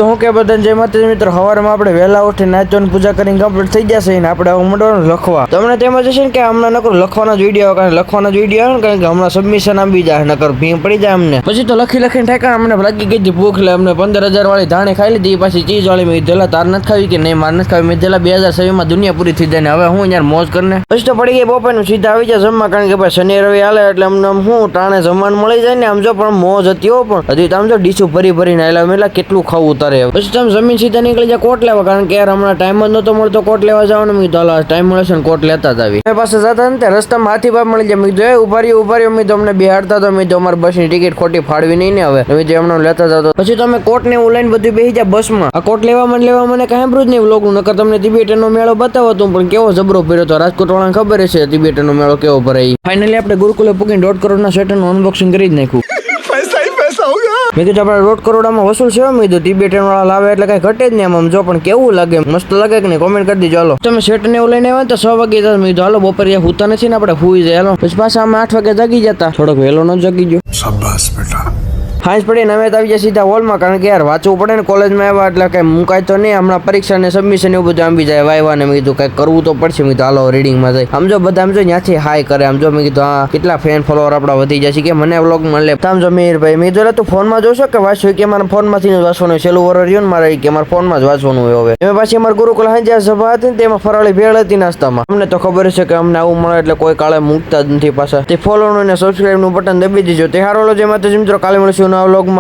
તો હું કે બધાને જય માતાજી મિત્રો, સવારમાં આપણે વહેલા ઉઠી નાચવાની પૂજા કરીને કમ્પ્લીટ થઈ જશે ને આપણે મંડળનું લખવા. તમને તેમાં જશે ને કે હમણાં નકર લખવાના જ વિડીયો કારણ લખવાના જ વિડીયો આવે ને કારણ કે હમણાં સબમિશન આપી જાય નકર ભીમ પડી જાય અમને. પછી તો લખીને ઠેકા અમને લાગી ગઈ હતી ભૂખ લે અમને 15,000 વાળી ધાણી ખાઈ લીધી. પાછી ચીજ વાળી મેં કીધેલા તાર નથી ખાવી કે નહીં માર નથી ખાવી. મેં કીધેલા 2026 માં દુનિયા પૂરી થઈ જાય ને હવે હું યાર મોજ કરીને. પછી તો પડી ગઈ બપોરનું સીધા આવી જાય જમવા કારણ કે ભાઈ શનિ રવિ હાલે એટલે અમને હું ટાણે જમવાનું મળી જાય ને આમ જો પણ મોજ હતી હો. પણ હજી તો આમ જો ડીશું ભરીને આવેલા મેલા કેટલું ખાવું તારે. પછી તમે જમીન સીધા નીકળી જાય કોટ લેવા કારણ કે યાર હમણાં ટાઈમ જ નતો મળતો કોટ લેવા જવાનો. મેં કીધું હાલો ટાઈમ મળે છે ને કોટ લેતા જ આવી. પાસે જતા ને રસ્તામાં હાથી બાપ મળી જાય. મેં કીધું ઉભા રહ્યો મેં તમને બેહાડતા તો મેં તો અમારી બસની ટિકિટ ખોટી ફાળવી નહીં ને હવે મેં હમણાં લેતા જતો. પછી તમે કોટ ને એવું લઈને બધું બેસી જાય બસમાં. આ કોટ લેવા મને કઈ સાંભળ્યું જ નહીં વ્લોગનું નકર તમને તિબેટનો મેળો બતાવો તું પણ કેવો જબરો ભર્યો હતો. રાજકોટ વાળાને ખબર છે તિબેટનો મેળો કેવો ભરાય. ફાઇનલી આપણે ગુરુકુલે પૂકીને 1.5 કરોડના સેટરનું અનબોક્સિંગ કરી જ નાખ્યું. મેં કીધું આપણે 1.5 કરોડમાં વસૂલ છે. મેં કીધું તિબેટન વાળા લાવે એટલે કઈ ઘટે જ નહીં આમ જો પણ કેવું લાગે મસ્ત લાગે કે નહીં કોમેન્ટ કરી દીજો. હાલો તમે સેટ ને એવું લઈને આવ્યા તો 6 વાગે મેં કીધું હાલો બપોરે હુતા નથી ને આપણે હુઈ જાય. હાલો પછી પાછા અમે 8 વાગે જાગી જતા થોડોક વહેલો ન જાગી ગયો. શાબાશ બેટા. હાંસ પડીને અમે આવી જાય સીધા હોલમાં કારણ કે યાર વાંચવું પડે ને કોલેજમાં આવ્યા એટલે કઈ મુકાય તો નહીં. હમણાં પરીક્ષા ને સબમિશન એવું બધું આંબી જાય વાયવા ને મેં કીધું કઈ કરવું તો પડશે. મેં કીધું હાલો રીડિંગમાં જાય આમ જો બધા આમ જો ત્યાંથી હાય કરે આમ જો. મેં કીધું હા કેટલા ફેન ફોલોવર આપડા વધી જાય છે કે મને વ્લોગ મળે. આમ જો મીરભાઈ મેં કીધું તું ફોનમાં જોશો કે વાંચ્યું કે મારા ફોનમાંથી જ વાંચવાનું છેલ્લું વર રહ્યું ને મારે કે મારા ફોનમાં જ વાંચવાનું હોય. હવે એમાં પાછી અમારા ગુરુકુલ હાંજે સભા હતી ને તેમાં ફરાળી ભેળ હતી નાસ્તામાં. અમને તો ખબર છે કે અમને આવું મળે એટલે કોઈ કાળે મૂકતા જ નથી પાછા. તે ફોલોનું ને સબસ્ક્રાઇબ નું બટન દબી દીજો. તે હારો જે માતાજી મિત્રો કાલે મળશું નવા વ્લોગમાં.